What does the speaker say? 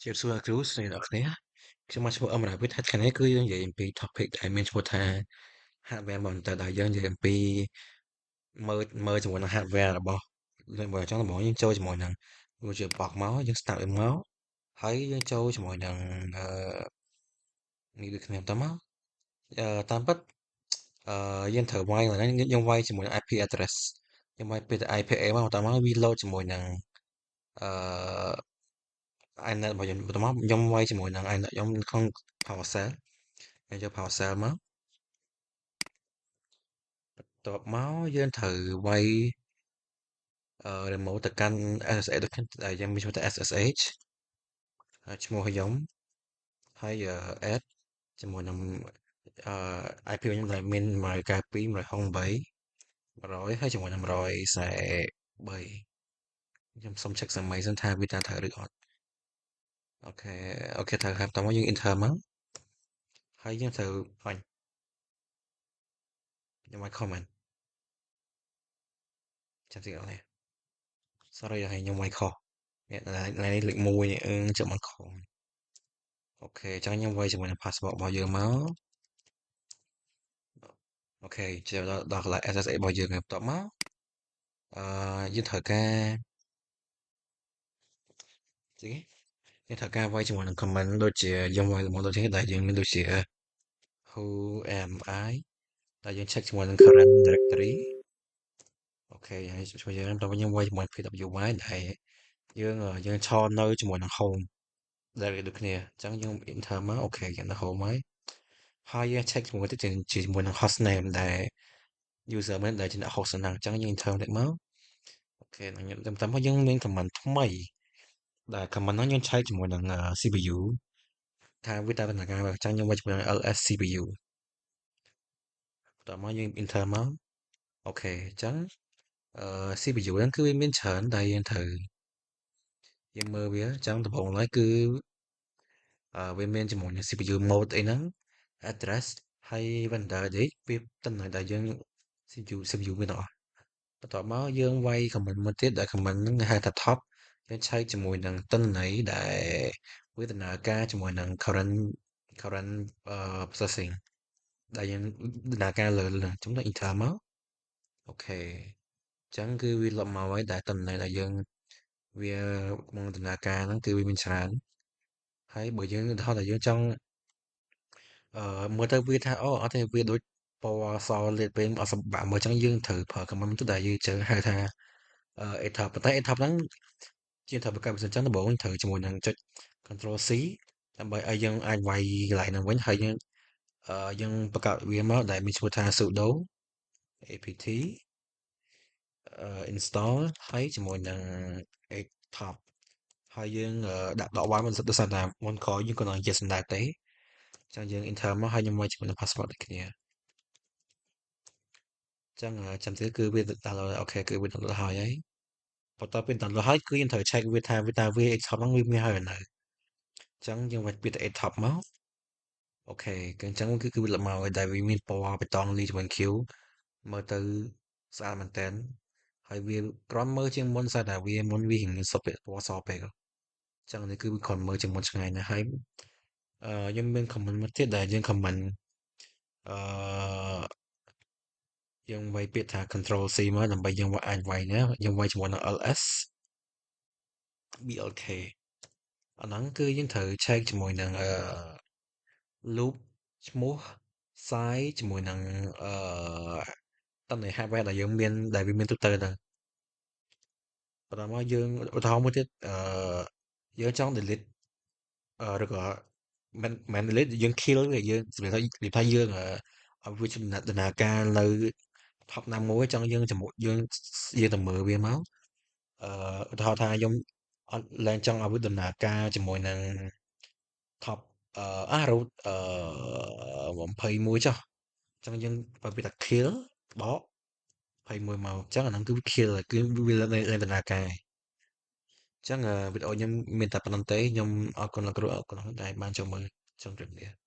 ជាសួរគ្រូស្រីអ្នកគ្នាខ្ញុំមកឈ្មោះអមរវិទ្យហេតុខនេះគឺយើងនិយាយអំពី topic ដែលមានឈ្មោះថា hardware monitor ដែលយើងនិយាយអំពីមើលជាមួយនឹង hardware របស់បើចង់ដំបូងយើងចូលជាមួយនឹងវាជាបកមកយើង start វាមកហើយយើងចូលជាមួយនឹងអឺនេះដូចគ្នាតមកតាមពិតយើងត្រូវវាយឡើងយើងវាយជាមួយនឹង IP address យើងវាយពី IPA មកតមកវា load ជាមួយនឹងអឺ iNet របស់ខ្ញុំបន្ទាប់មកខ្ញុំវាយជាមួយនឹង iNet ខ្ញុំក្នុង PowerShell យើងយក PowerShell មកបន្ទាប់មកយើងត្រូវវាយremote ទៅកាន់ SSH ដូចគ្នាដែលយើងមានឈ្មោះថា SSH ហើយឈ្មោះខ្ញុំហើយadd ជាមួយនឹងIP ខ្ញុំដែលមាន192 128 100ហើយជាមួយនឹង143ខ្ញុំសុំ check សម័យសិនថាវាត្រូវឬអត់អូខេត្រូវហើយបន្តមកយើង enter មកហើយយើងត្រូវអញខ្ញុំឲ្យ comment ចាំតិចអត់ទេ sorry ឲ្យខ្ញុំវាយខុសនេះលេខ1នេះចាំមិនខុសអូខេអញ្ចឹងខ្ញុំវាយជាមួយនឹង password របស់យើងមកអូខេចូលដល់កន្លែង SSH របស់យើងបន្ទាប់មកយើងត្រូវការស្អីយើងត្រូវការវាយជាមួយនឹង comment ដូចជាយើងវាយមកដូចនេះដែលយើងមានដូចជា who am I ដែលយើង check ជាមួយនឹង current directory អូខេហើយជួយយើងបន្តយើងវាយជាមួយ pwy ដែលយើងឆនៅជាមួយនឹង home ដែលដូចគ្នាអញ្ចឹងយើង enter មកអូខេយើងទៅ home ហើយយើង check ជាមួយនឹង host name ដែល user មែនដែលជាអ្នក host ហ្នឹងអញ្ចឹងយើង enter តិចមកអូខេខ្ញុំតាមមកយើងមាន command ថ្មីដែល command ហ្នឹងយើងឆែកជាមួយនឹង CPU ថាវាតើដំណើរការអញ្ចឹងខ្ញុំវាយជាមួយនឹង ls CPU បន្តមកយើង enter មកអូខេអញ្ចឹងCPU ហ្នឹងគឺវាមានច្រើនដែលយើងត្រូវយើងមើលវាអញ្ចឹងដំបូងឡើយគឺវាមានជាមួយនឹង CPU mode អីហ្នឹង address ហើយ vendor date វាតំណែងដែលយើង CPU មានទាំងអស់បន្ទាប់មកយើងវាយ command មួយទៀតដែល command ហ្នឹងគេហៅថា top យើងឆែកជាមួយនឹងទិន្នន័យដែលវាដំណើរការជាមួយនឹង current processing ដែលយើងដំណើរការលើចំនួន enter មកអូខេអញ្ចឹងគឺវាលុបមកហើយដែលទិន្នន័យដែលយើងវាក្នុងដំណើរការហ្នឹងគឺវាមានច្រើនហើយបើយើងឧទាហរណ៍ថាយើងចង់មើលទៅវាថាអូអត់ទេវាដូចពណ៌សលាតពេកអត់សម្បាក់មើលអញ្ចឹងយើងត្រូវប្រើ command ទៅដែលយើងជើហៅថា ETOP ប៉ុន្តែ ETOP ហ្នឹងជាត្រូវបង្កើតប្រសិនចឹងដំបូងត្រូវជាមួយនឹងចុច Control C ដើម្បីឲ្យយើងអាចវាយកន្លែងហ្នឹងវិញហើយយើងបង្កើតវាមកដែលមានឈ្មោះថា sudo apt install ហើយជាមួយនឹង ETOP ហើយយើងដកវាយមិនសិតដោយសារតែមុនក្រោយយើងក៏នឹងនិយាយសណ្ដែកទេចឹងយើង enter មកហើយខ្ញុំវាយជាមួយនឹង password ដូចគ្នាចឹងចាំទៀតគឺវា download អូខេគឺវា download ហើយបន្ទាប់ពី download ហើយគឺយើងត្រូវ check វាថាវា ETOP ហ្នឹងវាមានហើយនៅចឹងយើងវាយពី ETOP មកអូខេគឺអញ្ចឹងគឺវាមកឲ្យដែលវាមានពណ៌បៃតងលាយជាមួយ Q មើលទៅស្អាតមែនតើហើយវាក្រំមើលជាងមុនស្អាតតែវាមុនវារៀងមានសុបពណ៌សពេកអញ្ចឹងនេះគឺវាគ្រាន់មើលជាងមុនឆ្ងាយណាស់ហើយខ្ញុំមាន comment មួយទៀតដែលយើង comment អឺយើងវាយពាក្យថា control C មកដើម្បីយើងអាចវាយណាយើងវាយជាមួយនឹង ls blk អាហ្នឹងគឺយើងត្រូវ check ជាមួយនឹងloop ឈ្មោះ size ជាមួយនឹងតន្ន័យ hardware ដែលយើងមានដែលវាមានទូទៅទៅបន្ទាប់មកយើងឧទាហរណ៍មួយទៀតយើងចង់ delete ឬក៏មិន delete យើង kill វាយើងនិយាយថាយើងឲ្យវាដំណើរការនៅ top ណាមួយចង់យើងយើងទៅមើលវាមកឧទាហរណ៍ថាខ្ញុំអត់ឡើងចង់ឲ្យវាដំណើរការជាមួយនឹង top root 21ចុះអញ្ចឹងយើងបើវាថា kill បក21មកអញ្ចឹងអាហ្នឹងគឺ kill គឺវានៅដំណើរការអញ្ចឹងវីដេអូខ្ញុំមានតែប៉ុណ្្នឹងទេខ្ញុំអរគុណលោកគ្រូអរគុណដែលបានចូលមើលចង់ជម្រាបលា